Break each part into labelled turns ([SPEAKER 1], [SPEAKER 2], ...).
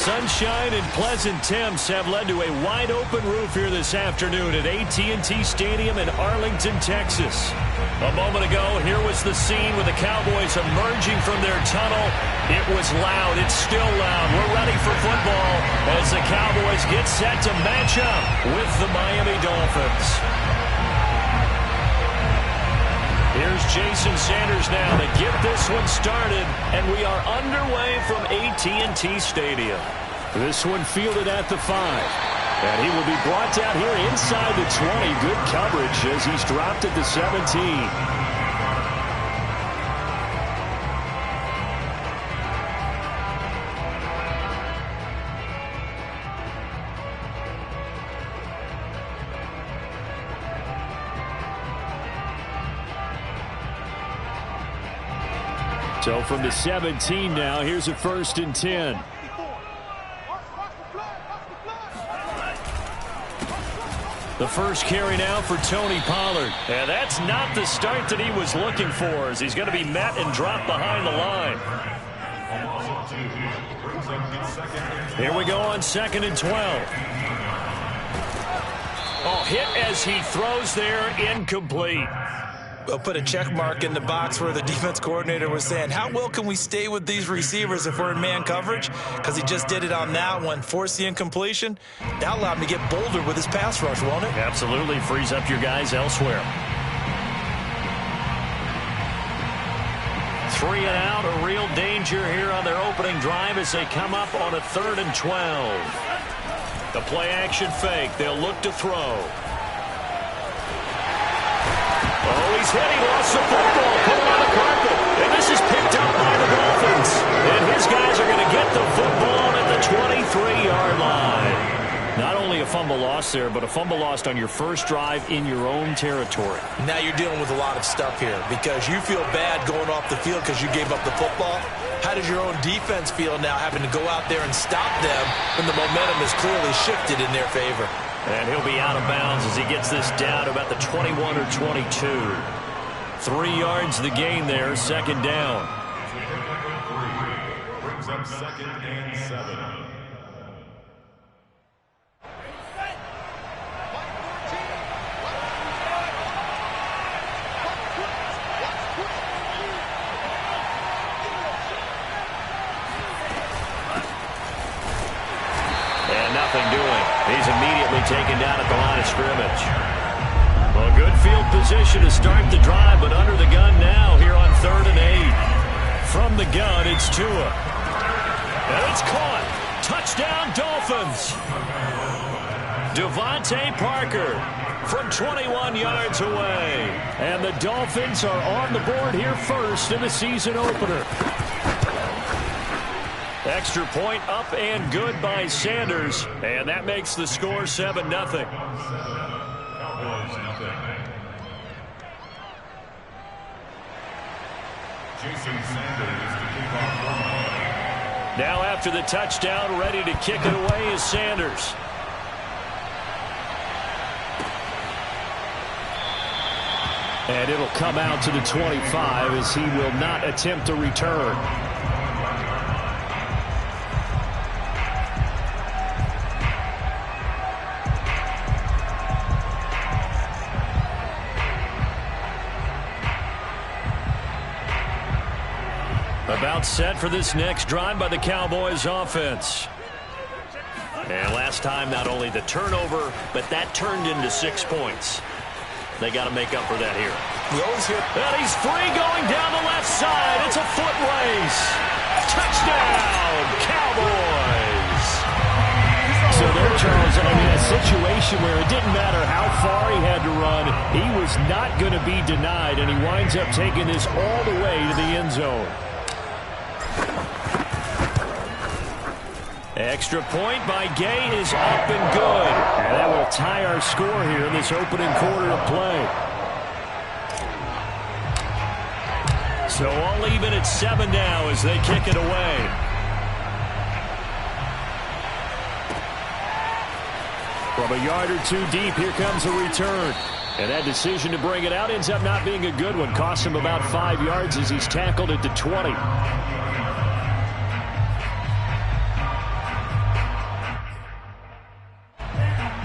[SPEAKER 1] Sunshine and pleasant temps have led to a wide-open roof here this afternoon at AT&T Stadium in Arlington, Texas. A moment ago, here was the scene with the Cowboys emerging from their tunnel. It was loud. It's still loud. We're ready for football as the Cowboys get set to match up with the Miami Dolphins. Here's Jason Sanders now to get this one started, and we are underway from AT&T Stadium. This one fielded at the 5, and he will be brought down here inside the 20. Good coverage as he's dropped at the 17. So from the 17 now, here's a 1st and 10. The first carry now for Tony Pollard. And that's not the start that he was looking for, as he's going to be met and dropped behind the line. Here we go on 2nd and 12. Oh, hit as he throws there, incomplete.
[SPEAKER 2] We'll put a check mark in the box where the defense coordinator was saying, how well can we stay with these receivers if we're in man coverage? Because he just did it on that one, forced the incompletion. That allowed him to get bolder with his pass rush, won't it?
[SPEAKER 1] Absolutely, frees up your guys elsewhere. 3 and out, a real danger here on their opening drive as they come up on a 3rd and 12. The play action fake, they'll look to throw. Oh, he's hit. He lost the football. Put him on the carpet. And this is picked up by the Dolphins. And his guys are going to get the football at the 23-yard line. Not only a fumble loss there, but a fumble lost on your first drive in your own territory.
[SPEAKER 2] Now you're dealing with a lot of stuff here because you feel bad going off the field because you gave up the football. How does your own defense feel now having to go out there and stop them when the momentum is clearly shifted in their favor?
[SPEAKER 1] And he'll be out of bounds as he gets this down to about the 21 or 22. 3 yards the gain there, 2nd down.
[SPEAKER 3] Brings up 2nd and 7.
[SPEAKER 1] And nothing doing. He's immediately taken down at the line of scrimmage. Well, good field position to start the drive, but under the gun now here on 3rd and 8. From the gun, it's Tua. And it's caught. Touchdown, Dolphins. Devontae Parker from 21 yards away. And the Dolphins are on the board here first in the season opener. Extra point up and good by Sanders. And that makes the score 7-0.
[SPEAKER 3] Jason Sanders to kick off.
[SPEAKER 1] Now after the touchdown, ready to kick it away is Sanders. And it'll come out to the 25 as he will not attempt a return. About set for this next drive by the Cowboys offense. And last time, not only the turnover, but that turned into 6 points. They got to make up for that here. And he's free going down the left side. It's a foot race. Touchdown, Cowboys. So there, Charles, I mean, a situation where it didn't matter how far he had to run, he was not going to be denied, and he winds up taking this all the way to the end zone. Extra point by Gay is up and good. And that will tie our score here in this opening quarter of play. So all even at 7 now as they kick it away. From a yard or 2 deep, here comes a return. And that decision to bring it out ends up not being a good one. Costs him about 5 yards as he's tackled at the 20.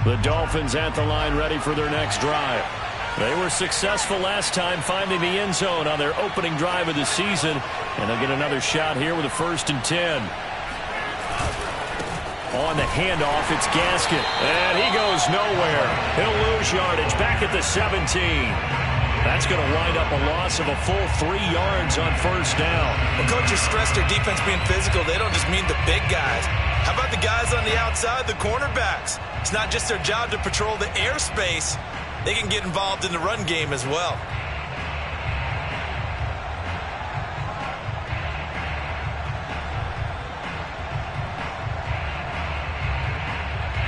[SPEAKER 1] The Dolphins at the line ready for their next drive. They were successful last time finding the end zone on their opening drive of the season, and they'll get another shot here with a 1st and 10. On the handoff, it's Gaskin, and he goes nowhere. He'll lose yardage back at the 17. That's going to wind up a loss of a full 3 yards on 1st down.
[SPEAKER 2] When coaches stress their defense being physical, they don't just mean the big guys. How about the guys on the outside, the cornerbacks? It's not just their job to patrol the airspace. They can get involved in the run game as well.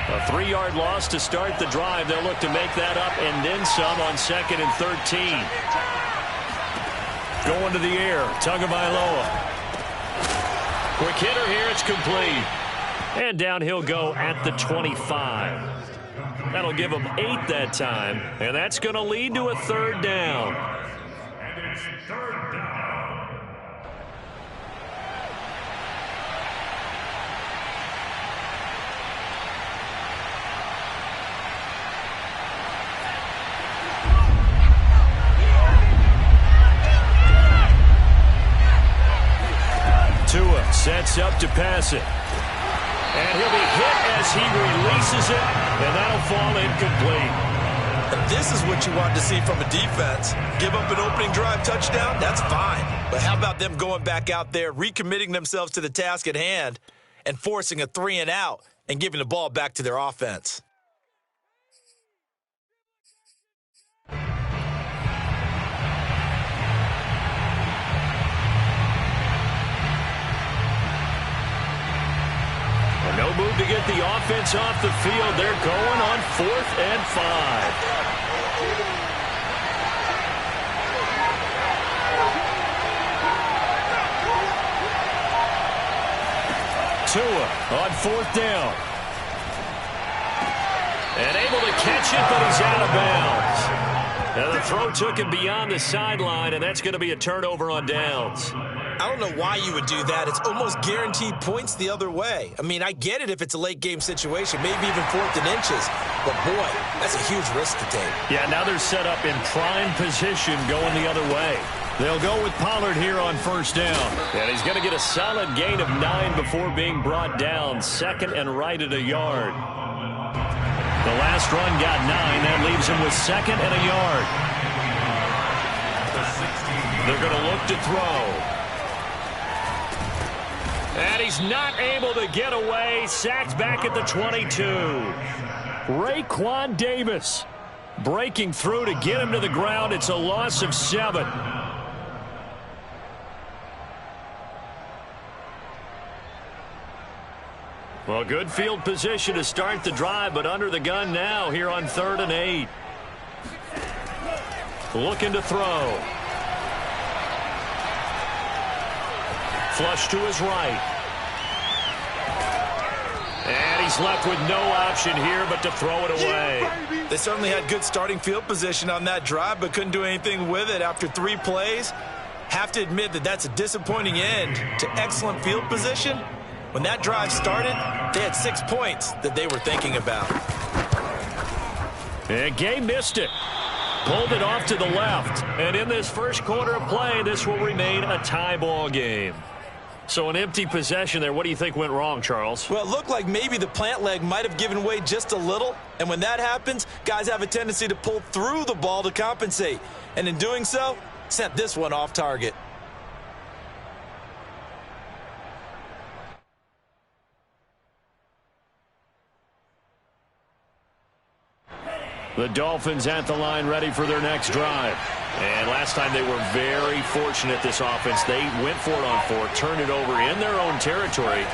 [SPEAKER 1] A 3-yard loss to start the drive. They'll look to make that up and then some on 2nd and 13. Going to the air, Tagovailoa. Quick hitter here, it's complete. And down he'll go at the 25. That'll give them 8 that time, and that's going to lead to a 3rd down.
[SPEAKER 3] And it's 3rd down.
[SPEAKER 1] Tua sets up to pass it. And he'll be hit as he releases it, and that'll fall incomplete.
[SPEAKER 2] And this is what you want to see from a defense. Give up an opening drive touchdown, that's fine. But how about them going back out there, recommitting themselves to the task at hand, and forcing a 3-and-out and giving the ball back to their offense?
[SPEAKER 1] No move to get the offense off the field. They're going on 4th and 5. Tua on 4th down. And able to catch it, but he's out of bounds. And the throw took him beyond the sideline, and that's going to be a turnover on downs.
[SPEAKER 2] I don't know why you would do that. It's almost guaranteed points the other way. I mean, I get it if it's a late game situation, maybe even 4th and inches. But, boy, that's a huge risk to take.
[SPEAKER 1] Yeah, now they're set up in prime position going the other way. They'll go with Pollard here on 1st down. And he's going to get a solid gain of 9 before being brought down. 2nd and right at a yard. The last run got 9. That leaves him with 2nd and a yard. They're going to look to throw. And he's not able to get away. Sacked back at the 22. Raekwon Davis breaking through to get him to the ground. It's a loss of 7. Well, good field position to start the drive, but under the gun now here on 3rd and 8. Looking to throw. Flush to his right. And he's left with no option here but to throw it away.
[SPEAKER 2] They certainly had good starting field position on that drive, but couldn't do anything with it after 3 plays. Have to admit that that's a disappointing end to excellent field position. When that drive started, they had 6 points that they were thinking about.
[SPEAKER 1] And Gay missed it. Pulled it off to the left. And in this first quarter of play, this will remain a tie ball game. So an empty possession there. What do you think went wrong, Charles?
[SPEAKER 2] Well, it looked like maybe the plant leg might have given way just a little. And when that happens, guys have a tendency to pull through the ball to compensate. And in doing so, sent this one off target.
[SPEAKER 1] The Dolphins at the line ready for their next drive. And last time they were very fortunate, this offense. They went for it on 4, turned it over in their own territory,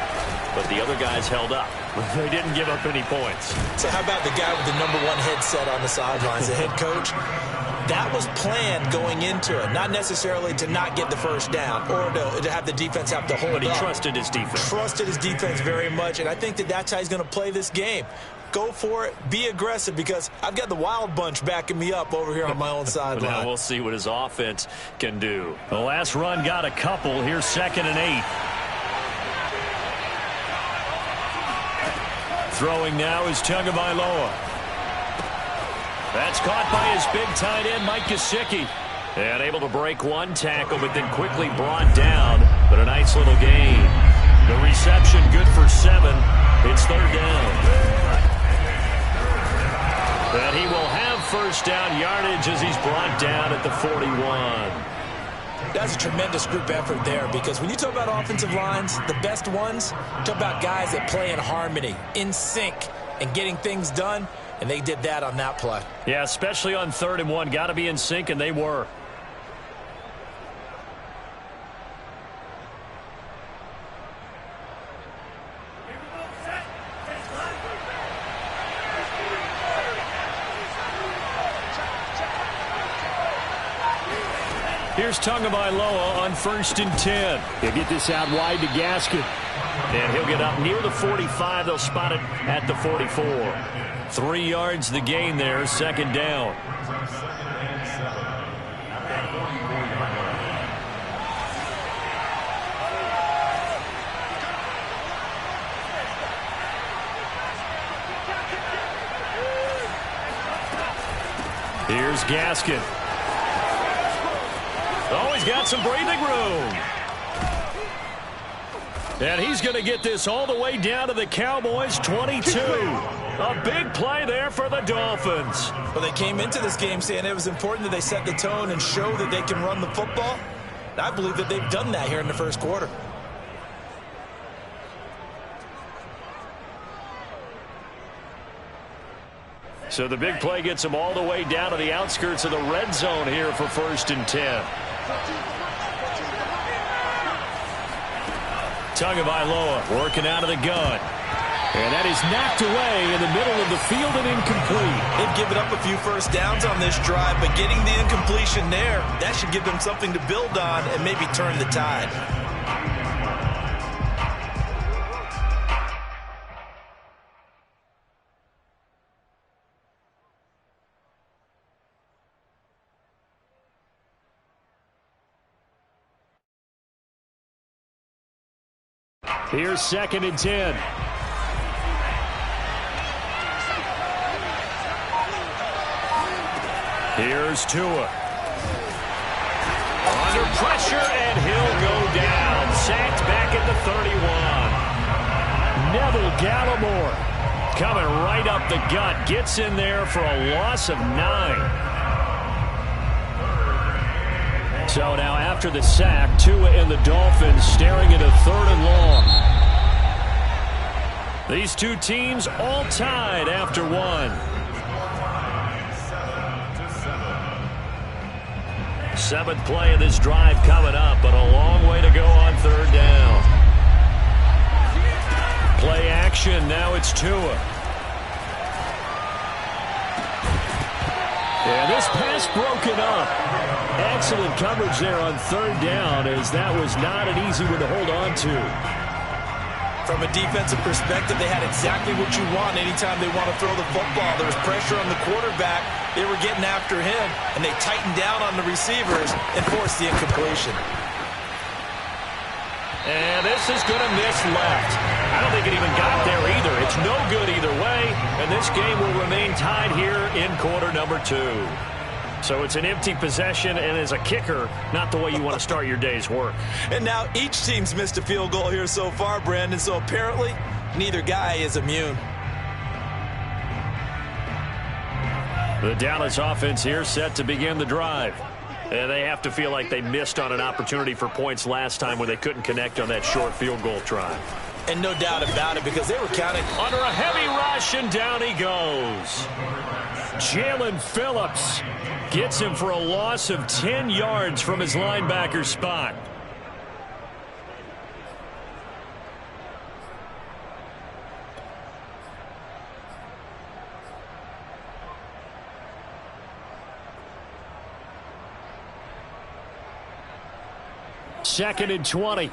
[SPEAKER 1] but the other guys held up. They didn't give up any points.
[SPEAKER 2] So how about the guy with the #1 headset on the sidelines, the head coach? That was planned going into it, not necessarily to not get the first down or to have the defense have to hold up.
[SPEAKER 1] But he trusted his defense.
[SPEAKER 2] Trusted his defense very much, and I think that that's how he's going to play this game. Go for it. Be aggressive, because I've got the Wild Bunch backing me up over here on my own sideline.
[SPEAKER 1] Now we'll see what his offense can do. The last run got a couple. Here's 2nd and 8. Throwing now is Tagovailoa. That's caught by his big tight end, Mike Gesicki. And able to break one tackle, but then quickly brought down. But a nice little gain. The reception good for 7. It's 3rd down. And he will have first down yardage as he's brought down at the 41.
[SPEAKER 2] That's a tremendous group effort there, because when you talk about offensive lines, the best ones, talk about guys that play in harmony, in sync, and getting things done, and they did that on that play.
[SPEAKER 1] Yeah, especially on 3rd and 1. Got to be in sync, and they were. Here's Tagovailoa on 1st and 10. He'll get this out wide to Gaskin. And he'll get up near the 45. They'll spot it at the 44. 3 yards the gain there, 2nd down. Here's Gaskin. Oh, he's got some breathing room. And he's going to get this all the way down to the Cowboys' 22. A big play there for the Dolphins.
[SPEAKER 2] Well, they came into this game saying it was important that they set the tone and show that they can run the football. And I believe that they've done that here in the 1st quarter.
[SPEAKER 1] So the big play gets them all the way down to the outskirts of the red zone here for 1st and 10. Tagovailoa working out of the gun. And that is knocked away in the middle of the field and incomplete.
[SPEAKER 2] They've given up a few first downs on this drive, but getting the incompletion there, that should give them something to build on and maybe turn the tide.
[SPEAKER 1] Here's 2nd and 10. Here's Tua. Under pressure, and he'll go down. Sacked back at the 31. Neville Gallimore coming right up the gut. Gets in there for a loss of 9. So now after the sack, Tua and the Dolphins staring at a 3rd and long. These two teams all tied after 1. 7th play of this drive coming up, but a long way to go on 3rd down. Play action, now it's Tua. And this pass broken up. Excellent coverage there on 3rd down, as that was not an easy one to hold on to.
[SPEAKER 2] From a defensive perspective, they had exactly what you want anytime they want to throw the football. There was pressure on the quarterback. They were getting after him, and they tightened down on the receivers and forced the incompletion.
[SPEAKER 1] And this is going to miss left. I don't think it even got there either. It's no good either way, and this game will remain tied here in quarter number 2. So it's an empty possession, and as a kicker, not the way you want to start your day's work.
[SPEAKER 2] And now each team's missed a field goal here so far, Brandon, so apparently neither guy is immune.
[SPEAKER 1] The Dallas offense here set to begin the drive. And they have to feel like they missed on an opportunity for points last time when they couldn't connect on that short field goal try.
[SPEAKER 2] And no doubt about it, because they were counting.
[SPEAKER 1] Under a heavy rush, and down he goes. Jalen Phillips gets him for a loss of 10 yards from his linebacker spot. Second and 20.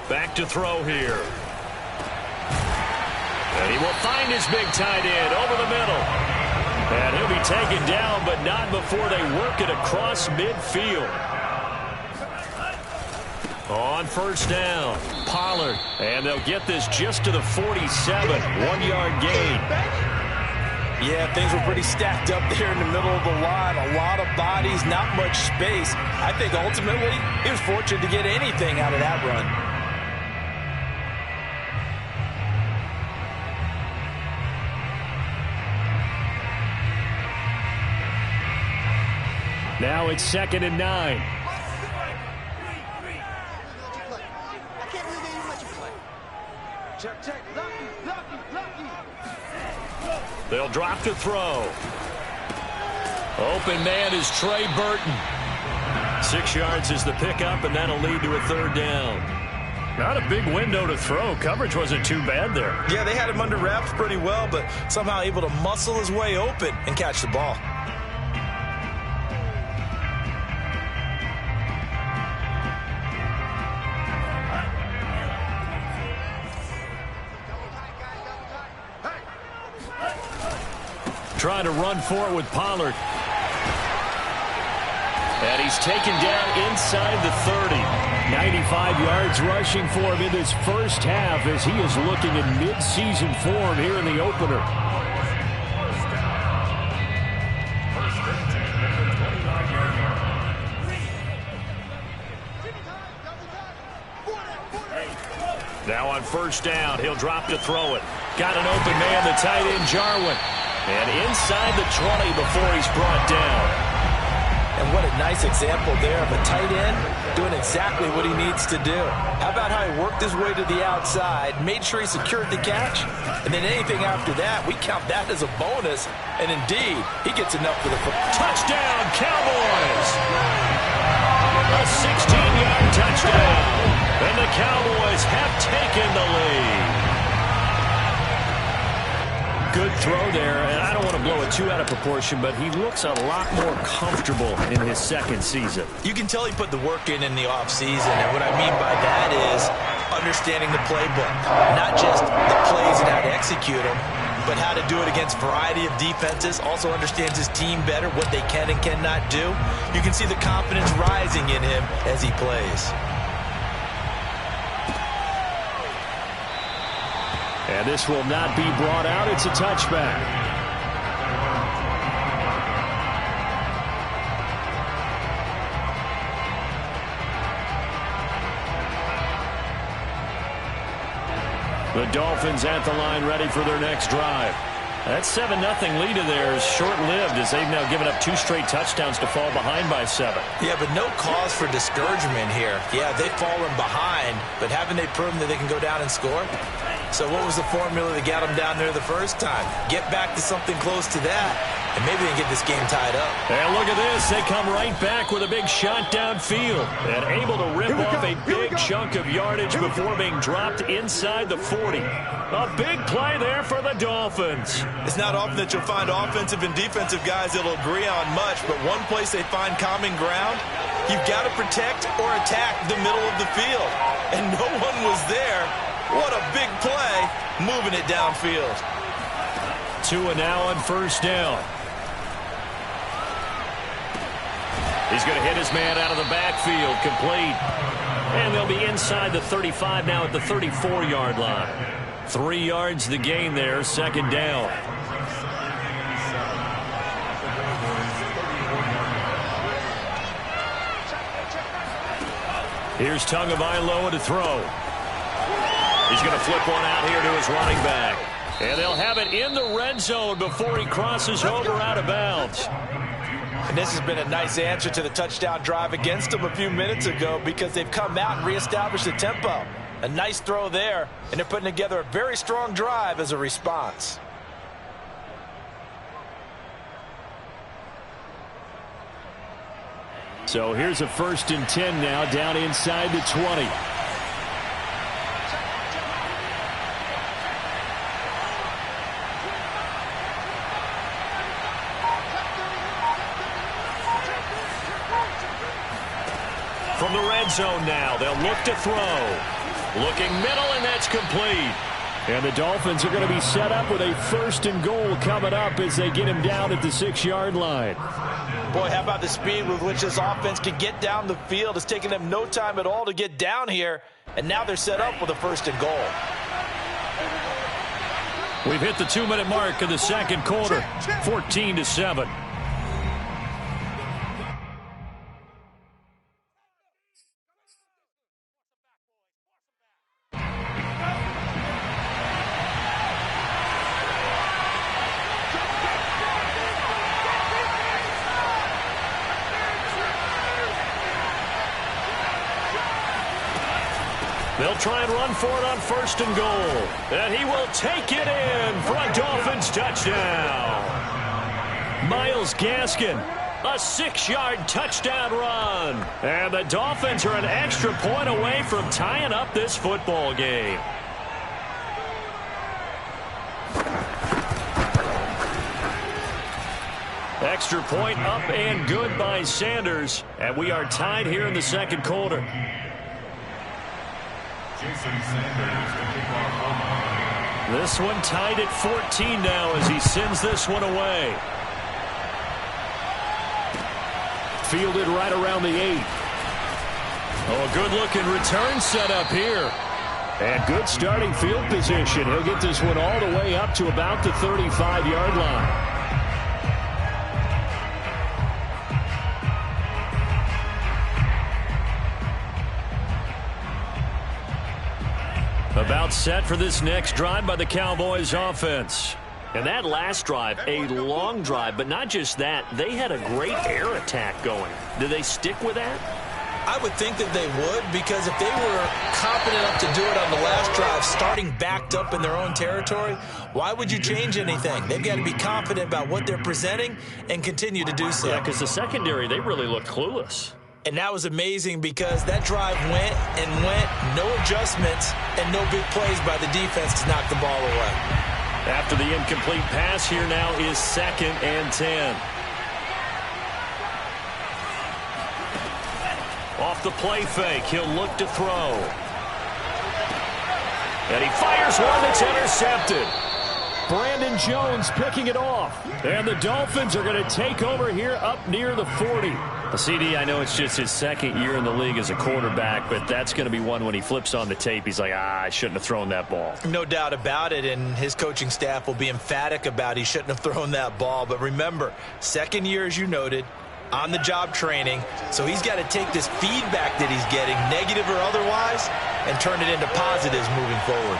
[SPEAKER 1] Back to throw here. And he will find his big tight end over the middle. And he'll be taken down, but not before they work it across midfield. On on first down. Pollard. And they'll get this just to the 47. 1-yard gain.
[SPEAKER 2] Yeah, things were pretty stacked up there in the middle of the line. A lot of bodies, not much space. I think ultimately he was fortunate to get anything out of that run.
[SPEAKER 1] Now it's 2nd and 9. They'll drop to throw. Open man is Trey Burton. 6 yards is the pickup, and that'll lead to a 3rd down. Not a big window to throw. Coverage wasn't too bad there.
[SPEAKER 2] Yeah, they had him under wraps pretty well, but somehow able to muscle his way open and catch the ball.
[SPEAKER 1] Trying to run for it with Pollard. And he's taken down inside the 30. 95 yards rushing for him in this first half as he is looking in mid-season form here in the opener. Now on first down, he'll drop to throw it. Got an open man, the tight end Jarwin. And inside the 20 before he's brought down.
[SPEAKER 2] And what a nice example there of a tight end doing exactly what he needs to do. How about how he worked his way to the outside, made sure he secured the catch, and then anything after that, we count that as a bonus. And indeed, he gets enough for the
[SPEAKER 1] touchdown, Cowboys! A 16-yard touchdown, and the Cowboys have taken the lead. Good throw there, and I don't want to blow it too out of proportion, but he looks a lot more comfortable in his 2nd season.
[SPEAKER 2] You can tell he put the work in the offseason, and what I mean by that is understanding the playbook. Not just the plays and how to execute them, but how to do it against a variety of defenses. Also understands his team better, what they can and cannot do. You can see the confidence rising in him as he plays.
[SPEAKER 1] And this will not be brought out. It's a touchback. The Dolphins at the line ready for their next drive. That 7-0 lead of theirs short-lived as they've now given up 2 straight touchdowns to fall behind by 7.
[SPEAKER 2] Yeah, but no cause for discouragement here. Yeah, they've fallen behind, but haven't they proven that they can go down and score? So what was the formula that got them down there the first time? Get back to something close to that, and maybe they can get this game tied up.
[SPEAKER 1] And look at this. They come right back with a big shot downfield and able to rip off a big chunk of yardage before being dropped inside the 40. A big play there for the Dolphins.
[SPEAKER 2] It's not often that you'll find offensive and defensive guys that'll agree on much, but one place they find common ground, you've got to protect or attack the middle of the field. And no one was there. What a big play, moving it downfield.
[SPEAKER 1] Tua now on first down. He's going to hit his man out of the backfield, complete. And they'll be inside the 35 now at the 34-yard line. 3 yards the gain there, 2nd down. Here's Tagovailoa to throw. He's going to flip one out here to his running back. And they'll have it in the red zone before he crosses over out of bounds.
[SPEAKER 2] And this has been a nice answer to the touchdown drive against them a few minutes ago because they've come out and reestablished the tempo. A nice throw there, and they're putting together a very strong drive as a response.
[SPEAKER 1] So here's a 1st and 10 now down inside the 20. From the red zone now, they'll look to throw. Looking middle, and that's complete. And the Dolphins are going to be set up with a 1st and goal coming up as they get him down at the 6-yard line.
[SPEAKER 2] Boy, how about the speed with which this offense can get down the field? It's taking them no time at all to get down here, and now they're set up with a 1st and goal.
[SPEAKER 1] We've hit the 2-minute mark of the second quarter, 14-7. They'll try and run for it on 1st and goal. And he will take it in for a Dolphins touchdown. Myles Gaskin, a 6-yard touchdown run. And the Dolphins are an extra point away from tying up this football game. Extra point up and good by Sanders. And we are tied here in the second quarter. This one tied at 14 now as he sends this one away. Fielded right around the 8. Oh, a good-looking return set up here. And good starting field position. He'll get this one all the way up to about the 35-yard line. About set for this next drive by the Cowboys offense. And that last drive, a long drive, but not just that. They had a great air attack going. Did they stick with that?
[SPEAKER 2] I would think that they would, because if they were confident enough to do it on the last drive, starting backed up in their own territory, why would you change anything? They've got to be confident about what they're presenting and continue to do so.
[SPEAKER 1] Yeah, because the secondary, they really looked clueless.
[SPEAKER 2] And that was amazing because that drive went and went, no adjustments, and no big plays by the defense to knock the ball away.
[SPEAKER 1] After the incomplete pass, here now is 2nd and 10. Off the play fake, he'll look to throw. And he fires one that's intercepted. Brandon Jones picking it off. And the Dolphins are going to take over here up near the 40. The CD, I know it's just his 2nd year in the league as a quarterback, but that's going to be one when he flips on the tape. He's like, I shouldn't have thrown that ball.
[SPEAKER 2] No doubt about it, and his coaching staff will be emphatic about he shouldn't have thrown that ball. But remember, 2nd year, as you noted, on-the-job training, so he's got to take this feedback that he's getting, negative or otherwise, and turn it into positives moving forward.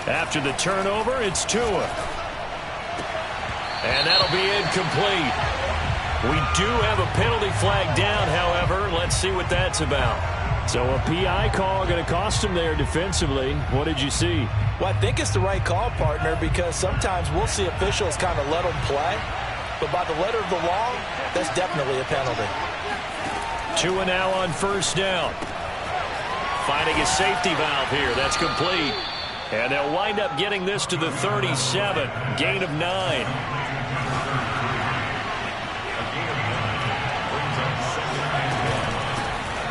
[SPEAKER 1] After the turnover, it's Tua. And that'll be incomplete. We do have a penalty flag down, however. Let's see what that's about. So a PI call going to cost him there defensively. What did you see?
[SPEAKER 2] Well, I think it's the right call, partner, because sometimes we'll see officials kind of let them play. But by the letter of the law, that's definitely a penalty.
[SPEAKER 1] Tua now on 1st down. Finding a safety valve here. That's complete. And they'll wind up getting this to the 37. Gain of 9.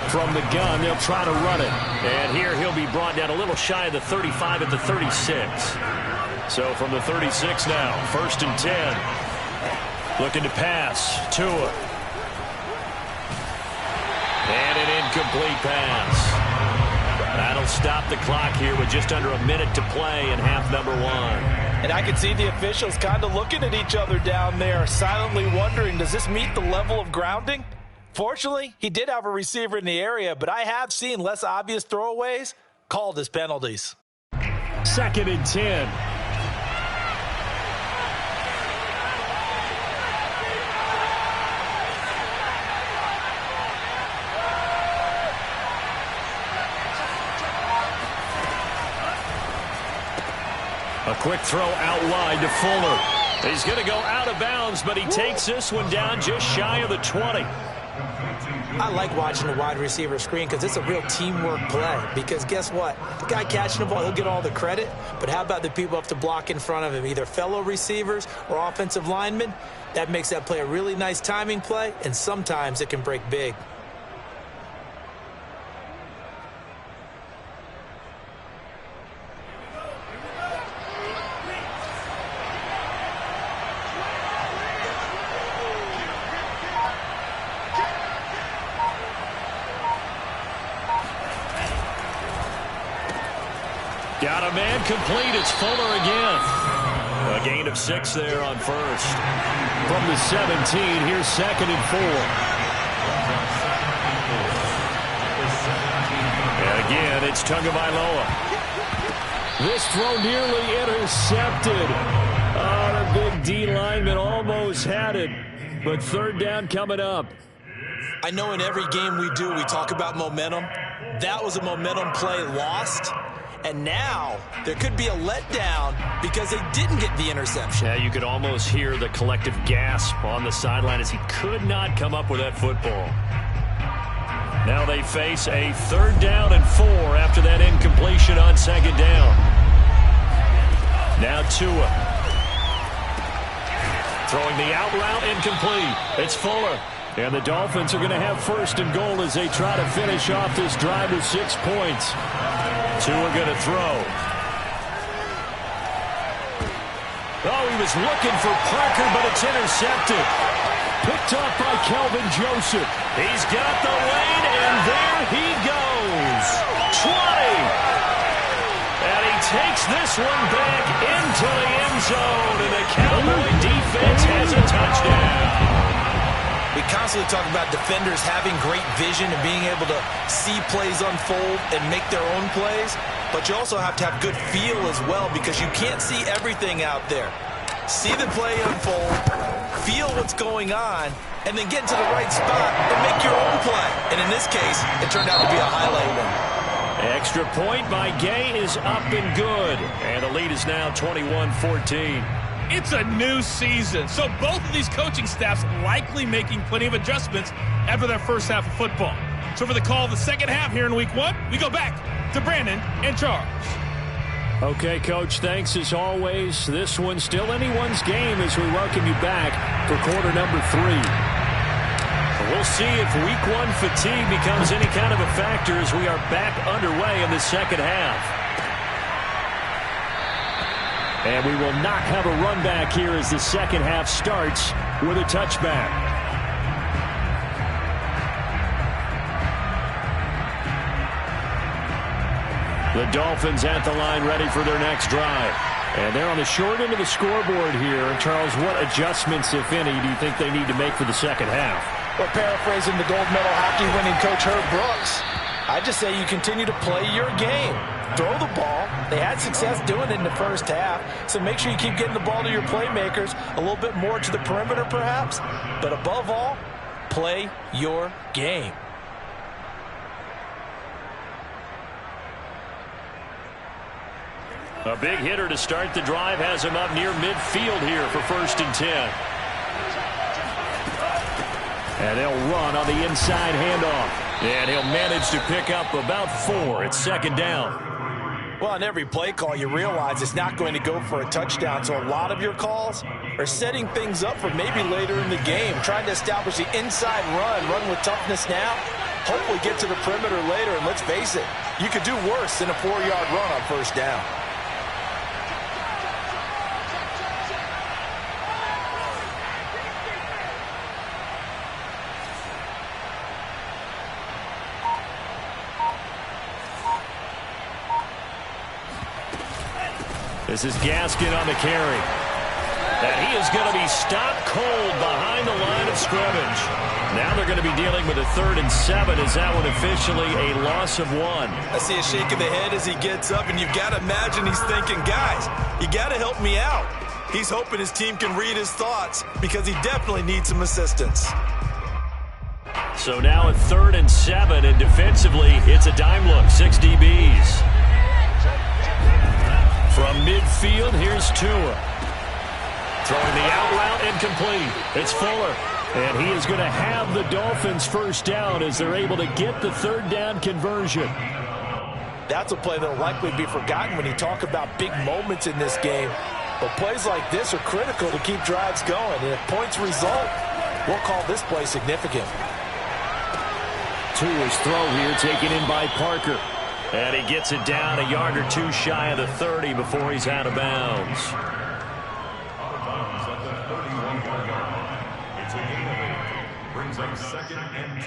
[SPEAKER 1] From the gun, they'll try to run it. And here he'll be brought down a little shy of the 35 at the 36. So from the 36 now, 1st and 10. Looking to pass. Tua. And an incomplete pass. That'll stop the clock here with just under a minute to play in half number 1.
[SPEAKER 2] And I can see the officials kind of looking at each other down there, silently wondering, does this meet the level of grounding? Fortunately, he did have a receiver in the area, but I have seen less obvious throwaways called as penalties.
[SPEAKER 1] 2nd and 10. A quick throw out wide to Fuller. He's going to go out of bounds, but he takes this one down just shy of the 20.
[SPEAKER 2] I like watching the wide receiver screen because it's a real teamwork play. Because guess what? The guy catching the ball, he'll get all the credit. But how about the people up to block in front of him, either fellow receivers or offensive linemen? That makes that play a really nice timing play, and sometimes it can break big.
[SPEAKER 1] Got a man complete. It's Fuller again. A gain of 6 there on first. From the 17, here's 2nd and 4. And again, it's Tagovailoa. This throw nearly intercepted. Oh, the big D lineman almost had it. But 3rd down coming up.
[SPEAKER 2] I know in every game we do, we talk about momentum. That was a momentum play lost. And now there could be a letdown because they didn't get the interception.
[SPEAKER 1] Yeah, you could almost hear the collective gasp on the sideline as he could not come up with that football. Now they face a 3rd down and 4 after that incompletion on 2nd down. Now Tua. Throwing the out route incomplete. It's Fuller. And the Dolphins are going to have 1st and goal as they try to finish off this drive with 6 points. Tua going to throw. Oh, he was looking for Parker, but it's intercepted. Picked up by Kelvin Joseph. He's got the lane, and there he goes. 20. And he takes this one back into the end zone, and the Cowboy defense has a touchdown.
[SPEAKER 2] We constantly talk about defenders having great vision and being able to see plays unfold and make their own plays, but you also have to have good feel as well because you can't see everything out there. See the play unfold, feel what's going on, and then get to the right spot and make your own play. And in this case, it turned out to be a highlight one.
[SPEAKER 1] Extra point by Gay is up and good, and the lead is now 21-14.
[SPEAKER 4] It's a new season, so both of these coaching staffs likely making plenty of adjustments after their first half of football. So for the call of the second half here in Week 1, we go back to Brandon and Charles.
[SPEAKER 1] Okay, Coach, thanks as always. This one's still anyone's game as we welcome you back for quarter number 3. We'll see if Week 1 fatigue becomes any kind of a factor as we are back underway in the second half. And we will not have a run back here as the second half starts with a touchback. The Dolphins at the line ready for their next drive. And they're on the short end of the scoreboard here. Charles, what adjustments, if any, do you think they need to make for the second half?
[SPEAKER 2] Well, paraphrasing the gold medal hockey winning coach Herb Brooks, I just say you continue to play your game. Throw the ball. They had success doing it in the first half, so make sure you keep getting the ball to your playmakers, a little bit more to the perimeter perhaps, but above all, play your game.
[SPEAKER 1] A big hitter to start the drive has him up near midfield here for 1st and 10. And they'll run on the inside handoff. And he'll manage to pick up about 4. It's 2nd down.
[SPEAKER 2] Well, on every play call, you realize it's not going to go for a touchdown, so a lot of your calls are setting things up for maybe later in the game, trying to establish the inside run with toughness now, hopefully get to the perimeter later, and let's face it, you could do worse than a 4-yard run on 1st down.
[SPEAKER 1] This is Gaskin on the carry. And he is going to be stopped cold behind the line of scrimmage. Now they're going to be dealing with a 3rd and 7. Is that one officially a loss of 1?
[SPEAKER 2] I see a shake of the head as he gets up, and you've got to imagine he's thinking, guys, you got to help me out. He's hoping his team can read his thoughts because he definitely needs some assistance.
[SPEAKER 1] So now a 3rd and 7, and defensively, it's a dime look, 6 DBs. From midfield, here's Tua. Throwing the out route incomplete. It's Fuller. And he is going to have the Dolphins 1st down as they're able to get the 3rd down conversion.
[SPEAKER 2] That's a play that will likely be forgotten when you talk about big moments in this game. But plays like this are critical to keep drives going. And if points result, we'll call this play significant.
[SPEAKER 1] Tua's throw here taken in by Parker. And he gets it down a yard or 2 shy of the 30 before he's out of bounds.
[SPEAKER 3] It's a gain of 8. Brings up 2nd and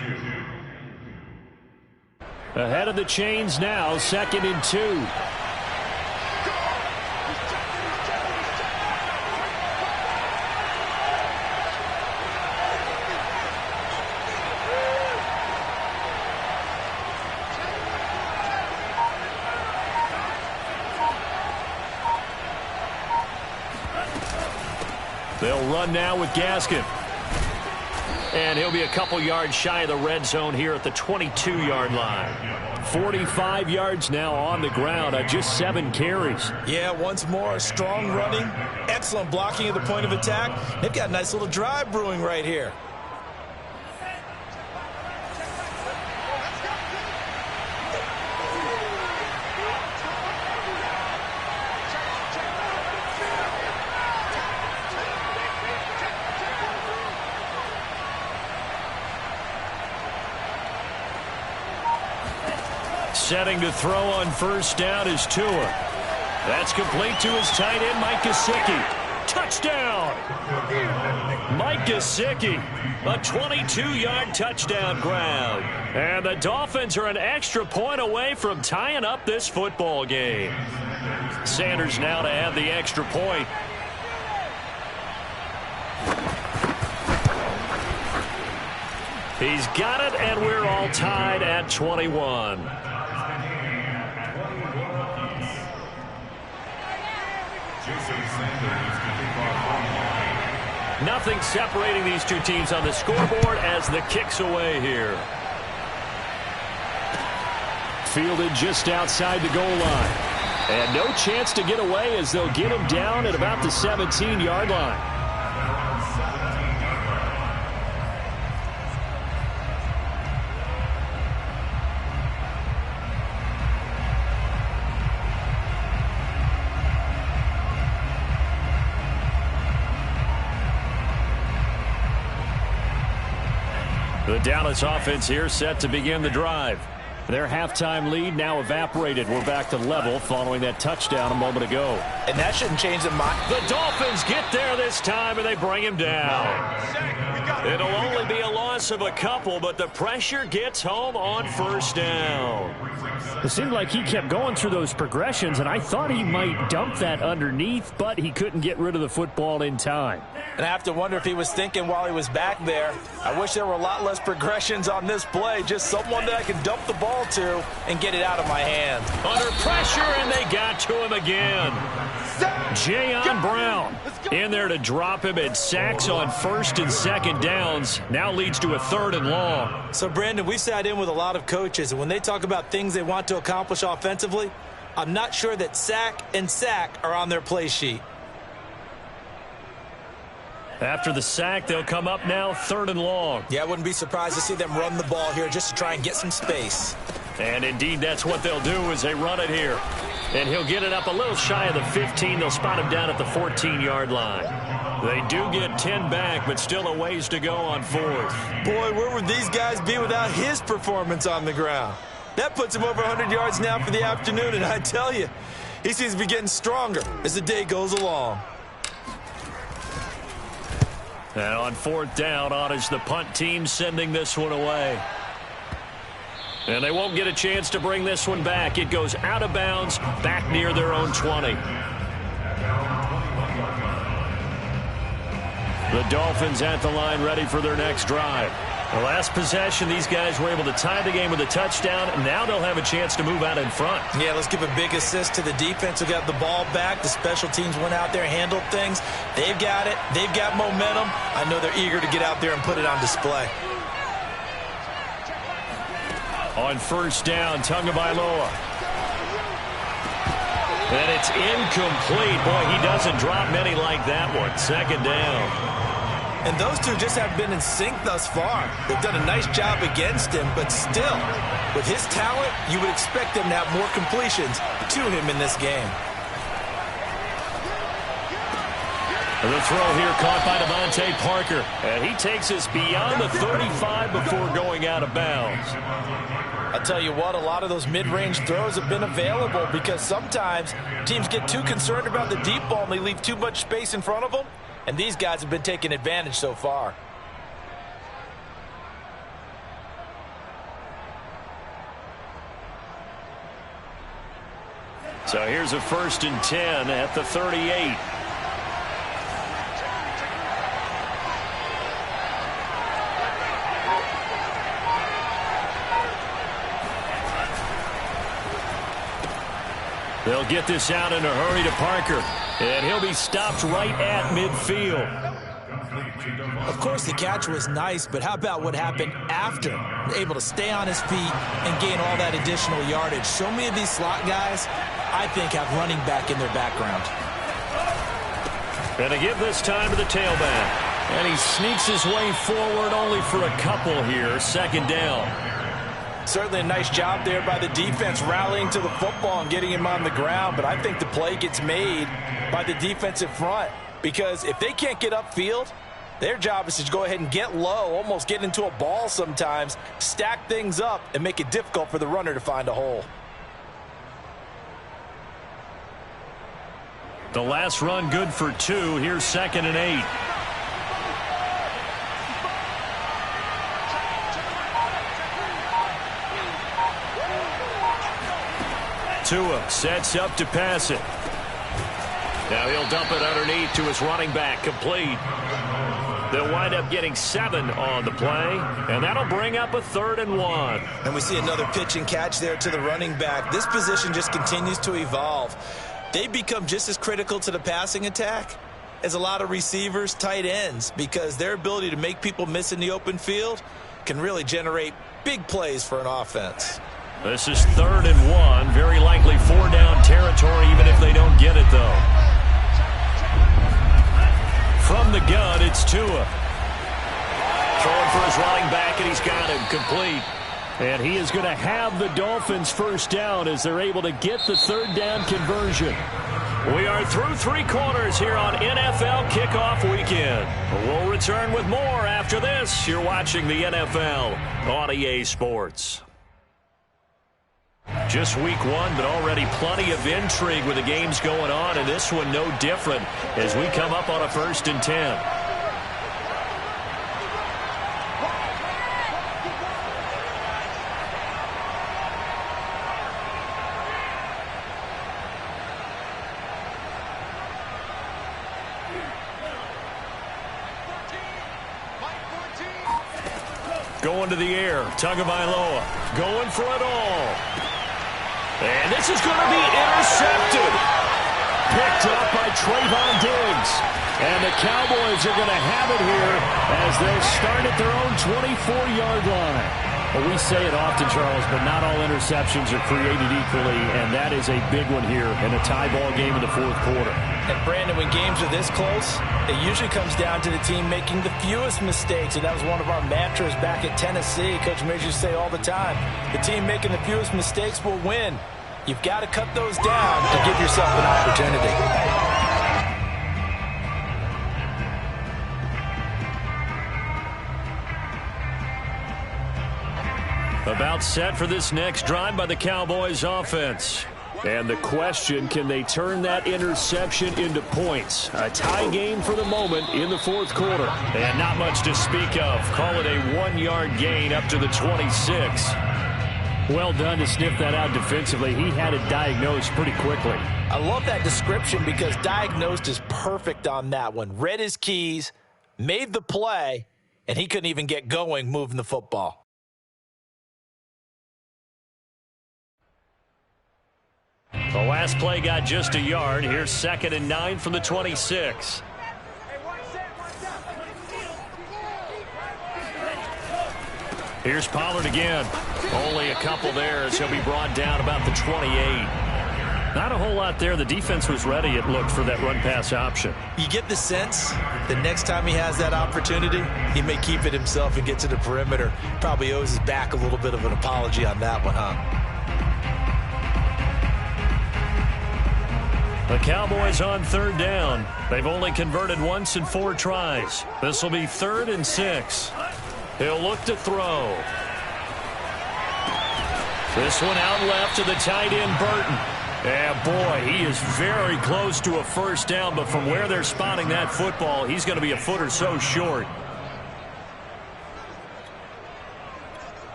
[SPEAKER 3] 2.
[SPEAKER 1] Ahead of the chains now, 2nd and 2. They'll run now with Gaskin. And he'll be a couple yards shy of the red zone here at the 22-yard line. 45 yards now on the ground on just 7 carries.
[SPEAKER 2] Yeah, once more, strong running, excellent blocking at the point of attack. They've got a nice little drive brewing right here.
[SPEAKER 1] Setting to throw on first down is Tua. That's complete to his tight end, Mike Gesicki. Touchdown! Mike Gesicki, a 22-yard touchdown grab. And the Dolphins are an extra point away from tying up this football game. Sanders now to have the extra point. He's got it, and we're all tied at 21. Nothing separating these two teams on the scoreboard as the kick's away here. Fielded just outside the goal line. And no chance to get away as they'll get him down at about the 17-yard line. The Dallas offense here set to begin the drive. Their halftime lead now evaporated. We're back to level following that touchdown a moment ago.
[SPEAKER 2] And that shouldn't change the mind.
[SPEAKER 1] The Dolphins get there this time, and they bring him down. It'll only be a loss of a couple, but the pressure gets home on first down.
[SPEAKER 5] It seemed like he kept going through those progressions, and I thought he might dump that underneath, but he couldn't get rid of the football in time.
[SPEAKER 2] And I have to wonder if he was thinking while he was back there, I wish there were a lot less progressions on this play, just someone that I can dump the ball to and get it out of my hand.
[SPEAKER 1] Under pressure, and they got to him again. Jayon Brown in there to drop him, and sacks on first and second downs. Now leads to a 3rd and long.
[SPEAKER 2] So, Brandon, we've sat in with a lot of coaches, and when they talk about things they want to accomplish offensively, I'm not sure that sack and sack are on their play sheet.
[SPEAKER 1] After the sack, they'll come up now 3rd and long.
[SPEAKER 2] Yeah, I wouldn't be surprised to see them run the ball here just to try and get some space.
[SPEAKER 1] And indeed, that's what they'll do as they run it here. And he'll get it up a little shy of the 15. They'll spot him down at the 14-yard line. They do get 10 back, but still a ways to go on 4th.
[SPEAKER 2] Boy, where would these guys be without his performance on the ground? That puts him over 100 yards now for the afternoon, and I tell you, he seems to be getting stronger as the day goes along.
[SPEAKER 1] And on 4th down, on is the punt team sending this one away. And they won't get a chance to bring this one back. It goes out of bounds, back near their own 20. The Dolphins at the line, ready for their next drive. The last possession, these guys were able to tie the game with a touchdown, and now they'll have a chance to move out in front.
[SPEAKER 2] Yeah, let's give a big assist to the defense who got the ball back. The special teams went out there and handled things. They've got it. They've got momentum. I know they're eager to get out there and put it on display.
[SPEAKER 1] On first down, Tagovailoa. And it's incomplete. Boy, he doesn't drop many like that one. 2nd down.
[SPEAKER 2] And those two just have been in sync thus far. They've done a nice job against him, but still, with his talent, you would expect them to have more completions to him in this game.
[SPEAKER 1] The throw here caught by Devontae Parker. And he takes us beyond the 35 before going out of bounds.
[SPEAKER 2] I'll tell you what, a lot of those mid-range throws have been available because sometimes teams get too concerned about the deep ball and they leave too much space in front of them. And these guys have been taking advantage so far.
[SPEAKER 1] So here's a 1st and 10 at the 38. They'll get this out in a hurry to Parker, and he'll be stopped right at midfield.
[SPEAKER 2] Of course, the catch was nice, but how about what happened after? Able to stay on his feet and gain all that additional yardage. So many of these slot guys, I think, have running back in their background.
[SPEAKER 1] And to give this time to the tailback. And he sneaks his way forward only for a couple here. Second down.
[SPEAKER 2] Certainly a nice job there by the defense rallying to the football and getting him on the ground. But I think the play gets made by the defensive front. Because if they can't get upfield, their job is to go ahead and get low, almost get into a ball sometimes, stack things up, and make it difficult for the runner to find a hole.
[SPEAKER 1] The last run good for 2. Here's 2nd and 8. Tua sets up to pass it. Now he'll dump it underneath to his running back, complete. They'll wind up getting 7 on the play, and that'll bring up a 3rd and 1.
[SPEAKER 2] And we see another pitch and catch there to the running back. This position just continues to evolve. They become just as critical to the passing attack as a lot of receivers, tight ends, because their ability to make people miss in the open field can really generate big plays for an offense.
[SPEAKER 1] This is 3rd and 1. Very likely 4-down territory, even if they don't get it, though. From the gun, it's Tua. Throwing for his running back, and he's got him complete.
[SPEAKER 5] And he is going to have the Dolphins first down as they're able to get the 3rd down conversion.
[SPEAKER 1] We are through 3 quarters here on NFL Kickoff Weekend. We'll return with more after this. You're watching the NFL on EA Sports. Just week 1, but already plenty of intrigue with the games going on, and this one no different as we come up on a 1st and 10. Going to the air, Tagovailoa going for it all. And this is going to be intercepted. Picked up by Trayvon Diggs. And the Cowboys are going to have it here as they'll start at their own 24-yard line.
[SPEAKER 5] Well, we say it often, Charles, but not all interceptions are created equally, and that is a big one here in a tie ball game in the 4th quarter.
[SPEAKER 2] And, Brandon, when games are this close, it usually comes down to the team making the fewest mistakes, and that was one of our mantras back at Tennessee. Coach Mears used to say all the time, the team making the fewest mistakes will win. You've got to cut those down to give yourself an opportunity.
[SPEAKER 1] About set for this next drive by the Cowboys offense.
[SPEAKER 5] And the question, can they turn that interception into points? A tie game for the moment in the 4th quarter.
[SPEAKER 1] And not much to speak of. Call it a 1-yard gain up to the 26.
[SPEAKER 5] Well done to sniff that out defensively. He had it diagnosed pretty quickly.
[SPEAKER 2] I love that description because diagnosed is perfect on that one. Read his keys, made the play, and he couldn't even get going moving the football.
[SPEAKER 1] The last play got just a yard. Here's 2nd and 9 from the 26. Here's Pollard again. Only a couple there as he'll be brought down about the 28.
[SPEAKER 5] Not a whole lot there. The defense was ready, it looked, for that run-pass option.
[SPEAKER 2] You get the sense the next time he has that opportunity, he may keep it himself and get to the perimeter. Probably owes his back a little bit of an apology on that one, huh?
[SPEAKER 1] The Cowboys on 3rd down. They've only converted once in 4 tries. This will be 3rd and 6. He'll look to throw. This one out left to the tight end, Burton. Yeah, boy, he is very close to a first down, but from where they're spotting that football, he's going to be a foot or so short.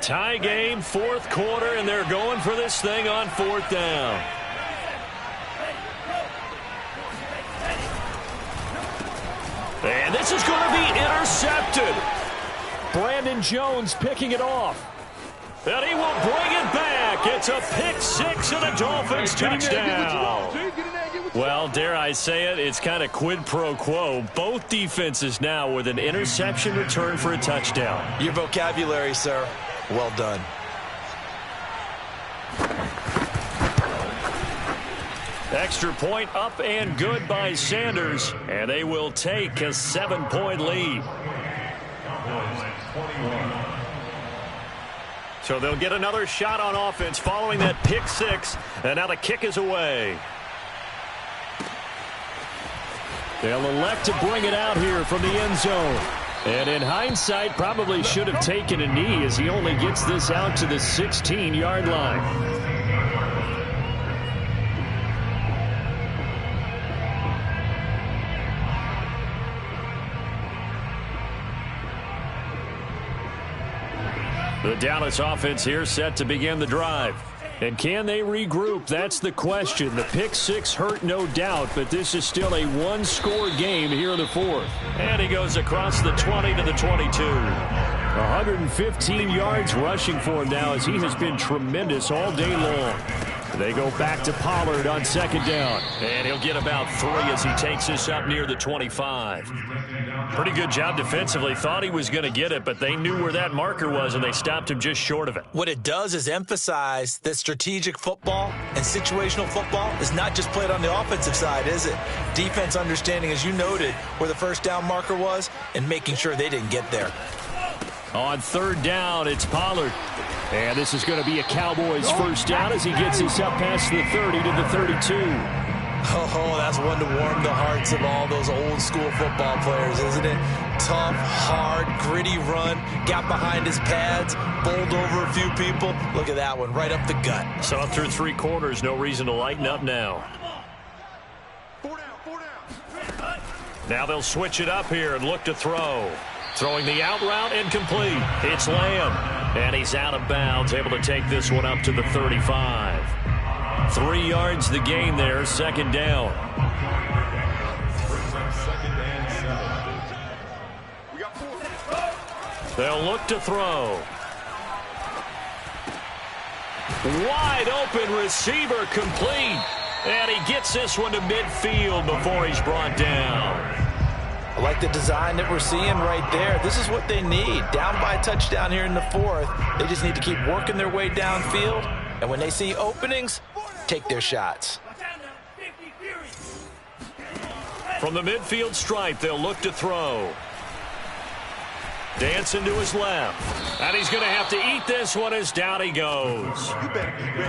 [SPEAKER 1] Tie game, 4th quarter, and they're going for this thing on 4th down. And this is going to be intercepted.
[SPEAKER 5] Brandon Jones picking it off.
[SPEAKER 1] And he will bring it back. It's a pick six and a Dolphins touchdown. Well, dare I say it, it's kind of quid pro quo. Both defenses now with an interception return for a touchdown.
[SPEAKER 2] Your vocabulary, sir. Well done.
[SPEAKER 1] Extra point up and good by Sanders, and they will take a 7-point lead. So they'll get another shot on offense following that pick six, and now the kick is away.
[SPEAKER 5] They'll elect to bring it out here from the end zone. And in hindsight, probably should have taken a knee as he only gets this out to the 16-yard line. The Dallas offense here set to begin the drive. And can they regroup? That's the question. The pick six hurt, no doubt, but this is still a one-score game here in the fourth.
[SPEAKER 1] And he goes across the 20 to the 22.
[SPEAKER 5] 115 yards rushing for him now as he has been tremendous all day long. They go back to Pollard on second down.
[SPEAKER 1] And he'll get about 3 as he takes this up near the 25. Pretty good job defensively. Thought he was going to get it, but they knew where that marker was, and they stopped him just short of it.
[SPEAKER 2] What it does is emphasize that strategic football and situational football is not just played on the offensive side, is it? Defense understanding, as you noted, where the first down marker was and making sure they didn't get there.
[SPEAKER 5] On third down, it's Pollard. And this is going to be a Cowboys first down as he gets us up past the 30 to the 32.
[SPEAKER 2] Oh, that's one to warm the hearts of all those old school football players, isn't it? Tough, hard, gritty run, got behind his pads, bowled over a few people. Look at that one, right up the gut.
[SPEAKER 1] So through 3 quarters, no reason to lighten up now. Now they'll switch it up here and look to throw. Throwing the out route incomplete. It's Lamb. And he's out of bounds, able to take this one up to the 35. 3 yards the gain there, second down. They'll look to throw. Wide open receiver complete. And he gets this one to midfield before he's brought down.
[SPEAKER 2] I like the design that we're seeing right there. This is what they need. Down by a touchdown here in the fourth. They just need to keep working their way downfield. And when they see openings, take their shots.
[SPEAKER 1] From the midfield stripe, they'll look to throw. Dancing to his left. And he's going to have to eat this one as down he goes.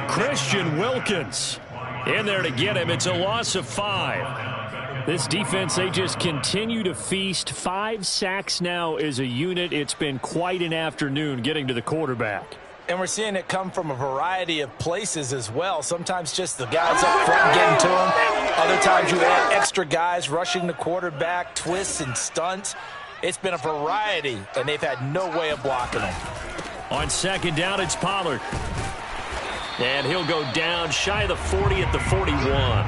[SPEAKER 1] Christian Wilkins in there to get him. It's a loss of 5.
[SPEAKER 5] This defense, they just continue to feast. 5 sacks now as a unit. It's been quite an afternoon getting to the quarterback.
[SPEAKER 2] And we're seeing it come from a variety of places as well. Sometimes just the guys up front getting to him. Other times you add extra guys rushing the quarterback, twists and stunts. It's been a variety, and they've had no way of blocking them.
[SPEAKER 1] On second down, it's Pollard. And he'll go down shy of the 40 at the 41.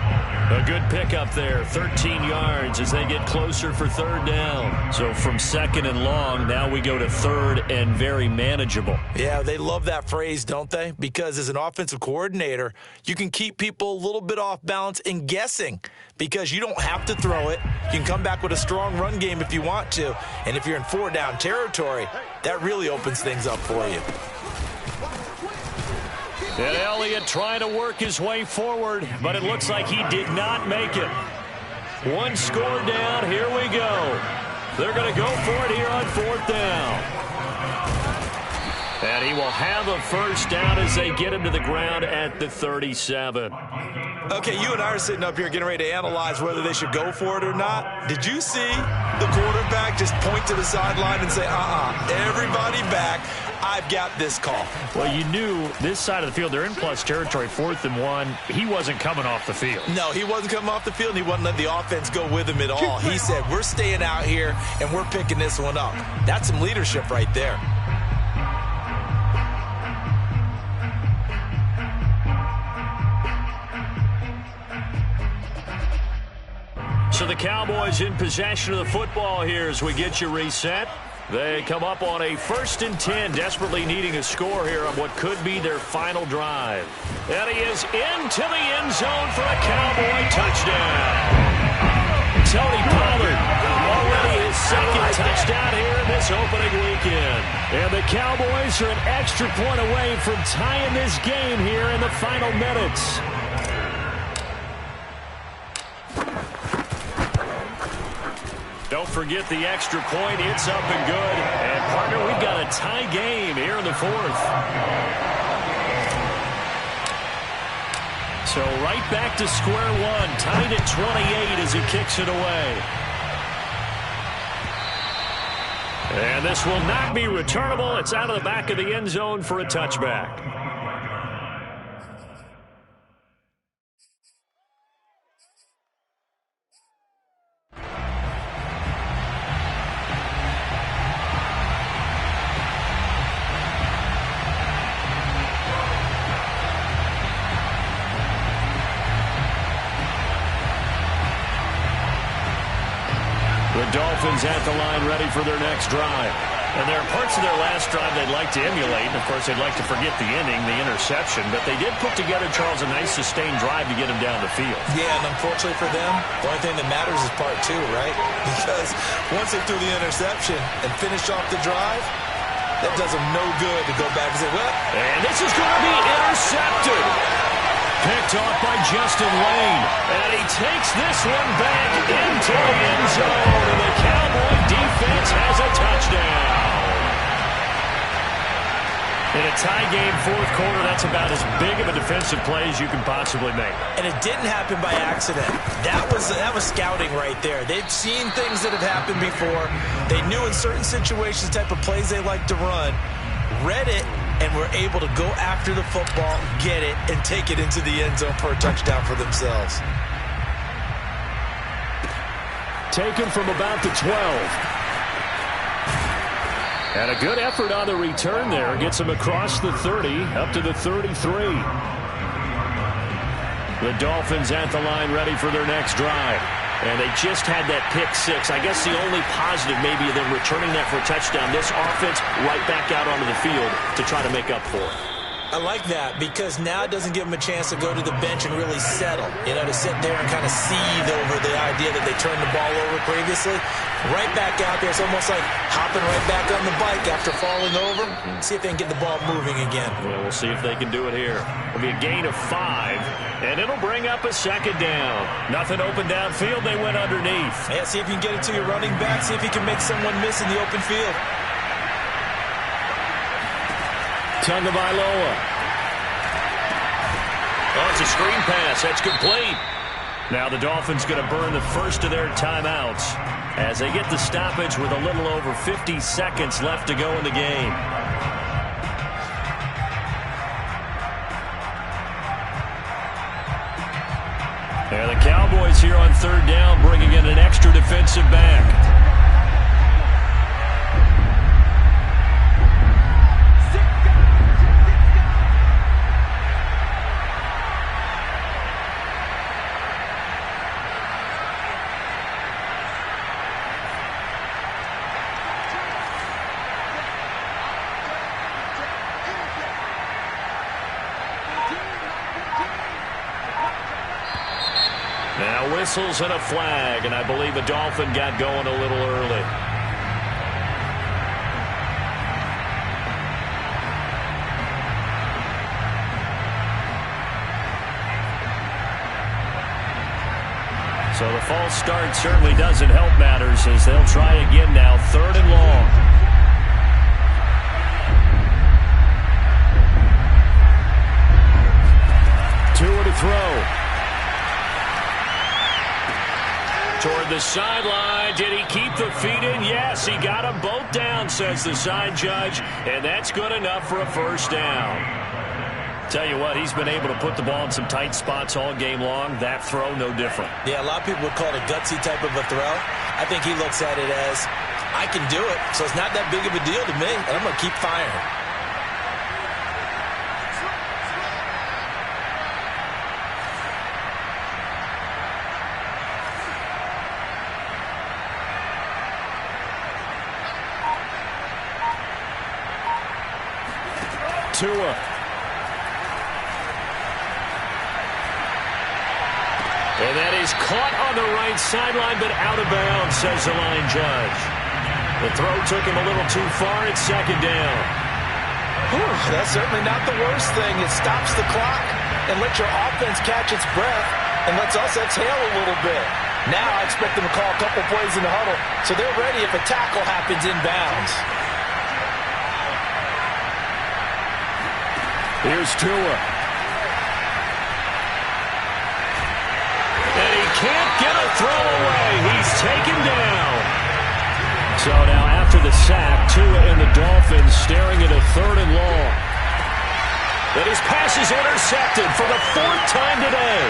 [SPEAKER 1] A good pickup there, 13 yards as they get closer for third down. So from second and long, now we go to third and very manageable.
[SPEAKER 2] Yeah, they love that phrase, don't they? Because as an offensive coordinator, you can keep people a little bit off balance and guessing because you don't have to throw it. You can come back with a strong run game if you want to. And if you're in 4-down territory, that really opens things up for you.
[SPEAKER 1] And Elliott trying to work his way forward, but it looks like he did not make it. 1 score down. Here we go. They're going to go for it here on fourth down. And he will have a first down as they get him to the ground at the 37.
[SPEAKER 2] Okay, you and I are sitting up here getting ready to analyze whether they should go for it or not. Did you see the quarterback just point to the sideline and say, everybody back, I've got this call?
[SPEAKER 5] Well, you knew this side of the field, they're in plus territory, 4th and 1. He wasn't coming off the field.
[SPEAKER 2] No, he wasn't coming off the field, and he wasn't letting the offense go with him at all. He said, we're staying out here, and we're picking this one up. That's some leadership right there.
[SPEAKER 1] So the Cowboys in possession of the football here as we get you reset. They come up on a 1st and 10, desperately needing a score here on what could be their final drive. And he is into the end zone for a Cowboy touchdown. Tony Pollard, already his 2nd touchdown here in this opening weekend. And the Cowboys are an extra point away from tying this game here in the final minutes. Don't forget the extra point. It's up and good. And, partner, we've got a tie game here in the 4th. So right back to square one. Tied at 28 as he kicks it away. And this will not be returnable. It's out of the back of the end zone for a touchback. Dolphins at the line ready for their next drive. And there are parts of their last drive they'd like to emulate. And, of course, they'd like to forget the inning, the interception. But they did put together, Charles, a nice sustained drive to get him down the field.
[SPEAKER 2] Yeah, and unfortunately for them, the only thing that matters is part 2, right? Because once they threw the interception and finished off the drive, that does them no good to go back and say, well.
[SPEAKER 1] And this is going to be intercepted. Picked off by Justin Lane. And he takes this one back into the end zone. And the Cowboy defense has a touchdown. In a tie game 4th quarter, that's about as big of a defensive play as you can possibly make.
[SPEAKER 2] And it didn't happen by accident. That was scouting right there. They've seen things that have happened before. They knew in certain situations the type of plays they like to run. Read it. And were able to go after the football, get it, and take it into the end zone for a touchdown for themselves.
[SPEAKER 5] Taken from about the 12. And a good effort on the return there. Gets him across the 30, up to the 33. The Dolphins at the line ready for their next drive. And they just had that pick 6. I guess the only positive maybe of them returning that for a touchdown. This offense right back out onto the field to try to make up for it.
[SPEAKER 2] I like that because now it doesn't give them a chance to go to the bench and really settle. You know, to sit there and kind of seethe over the idea that they turned the ball over previously. Right back out there. It's almost like hopping right back on the bike after falling over. See if they can get the ball moving again.
[SPEAKER 1] Well, we'll see if they can do it here. It'll be a gain of 5, and it'll bring up a 2nd down. Nothing open downfield. They went underneath.
[SPEAKER 2] Yeah, see if you can get it to your running back. See if you can make someone miss in the open field.
[SPEAKER 5] Tagovailoa.
[SPEAKER 1] Oh, it's a screen pass. That's complete. Now the Dolphins going to burn the first of their timeouts as they get the stoppage with a little over 50 seconds left to go in the game. And the Cowboys here on 3rd down bringing in an extra defensive back. Whistles and a flag, and I believe the Dolphin got going a little early. So the false start certainly doesn't help matters as they'll try again now, 3rd and long. Tua to throw. Toward the sideline. Did he keep the feet in? Yes, he got them both down, says the side judge, and that's good enough for a 1st down. Tell you what, he's been able to put the ball in some tight spots all game long. That throw, no different.
[SPEAKER 2] Yeah, a lot of people would call it a gutsy type of a throw. I think he looks at it as, I can do it, so it's not that big of a deal to me, and I'm going to keep firing.
[SPEAKER 5] Tua. And that is caught on the right sideline, but out of bounds, says the line judge. The throw took him a little too far. It's second down.
[SPEAKER 2] Whew, that's certainly not the worst thing. It stops the clock and lets your offense catch its breath and lets us exhale a little bit. Now I expect them to call a couple plays in the huddle so they're ready if a tackle happens inbounds.
[SPEAKER 5] Here's Tua. And he can't get a throw away. He's taken down. So now after the sack, Tua and the Dolphins staring at a 3rd and long. And his pass is intercepted for the 4th time today.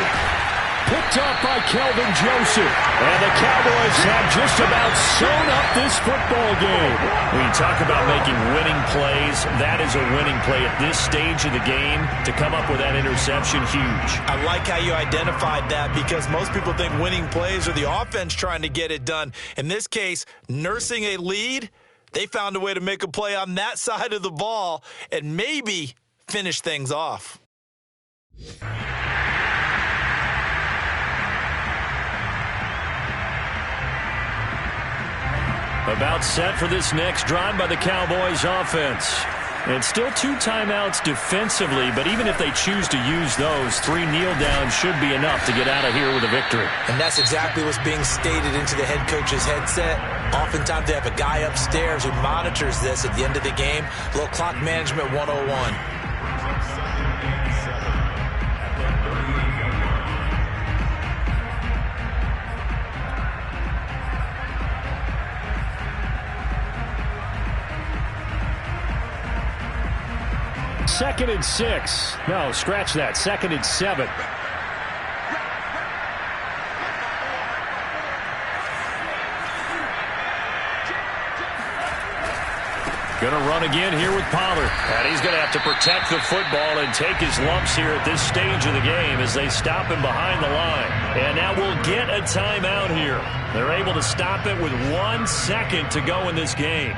[SPEAKER 5] Picked up by Kelvin Joseph. And the Cowboys have just about sewn up this football game. When you talk about making winning plays, that is a winning play at this stage of the game. To come up with that interception, huge.
[SPEAKER 2] I like how you identified that because most people think winning plays are the offense trying to get it done. In this case, nursing a lead, they found a way to make a play on that side of the ball and maybe finish things off.
[SPEAKER 5] About set for this next drive by the Cowboys offense. And still 2 timeouts defensively, but even if they choose to use those, 3 kneel downs should be enough to get out of here with a victory.
[SPEAKER 2] And that's exactly what's being stated into the head coach's headset. Oftentimes they have a guy upstairs who monitors this at the end of the game. A little clock management 101.
[SPEAKER 5] Second and 6. No, scratch that. Second and 7. Going to run again here with Pollard. And he's going to have to protect the football and take his lumps here at this stage of the game as they stop him behind the line. And now we'll get a timeout here. They're able to stop it with 1 second to go in this game.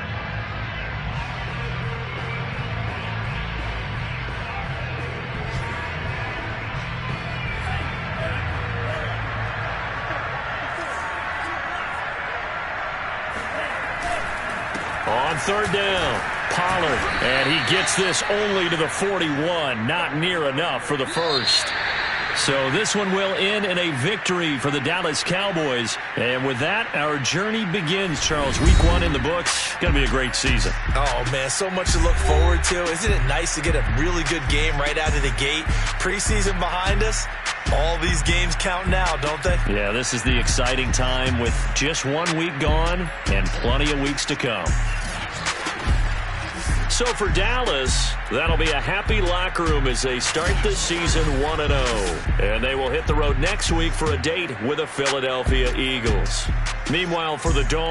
[SPEAKER 5] On 3rd down, Pollard, and he gets this only to the 41, not near enough for the first. So this one will end in a victory for the Dallas Cowboys. And with that, our journey begins, Charles. Week 1 in the books. Going to be a great season.
[SPEAKER 2] Oh, man, so much to look forward to. Isn't it nice to get a really good game right out of the gate? Preseason behind us. All these games count now, don't they?
[SPEAKER 5] Yeah, this is the exciting time with just 1 week gone and plenty of weeks to come. So for Dallas, that'll be a happy locker room as they start the season 1-0. And they will hit the road next week for a date with the Philadelphia Eagles. Meanwhile, for the Dolphins,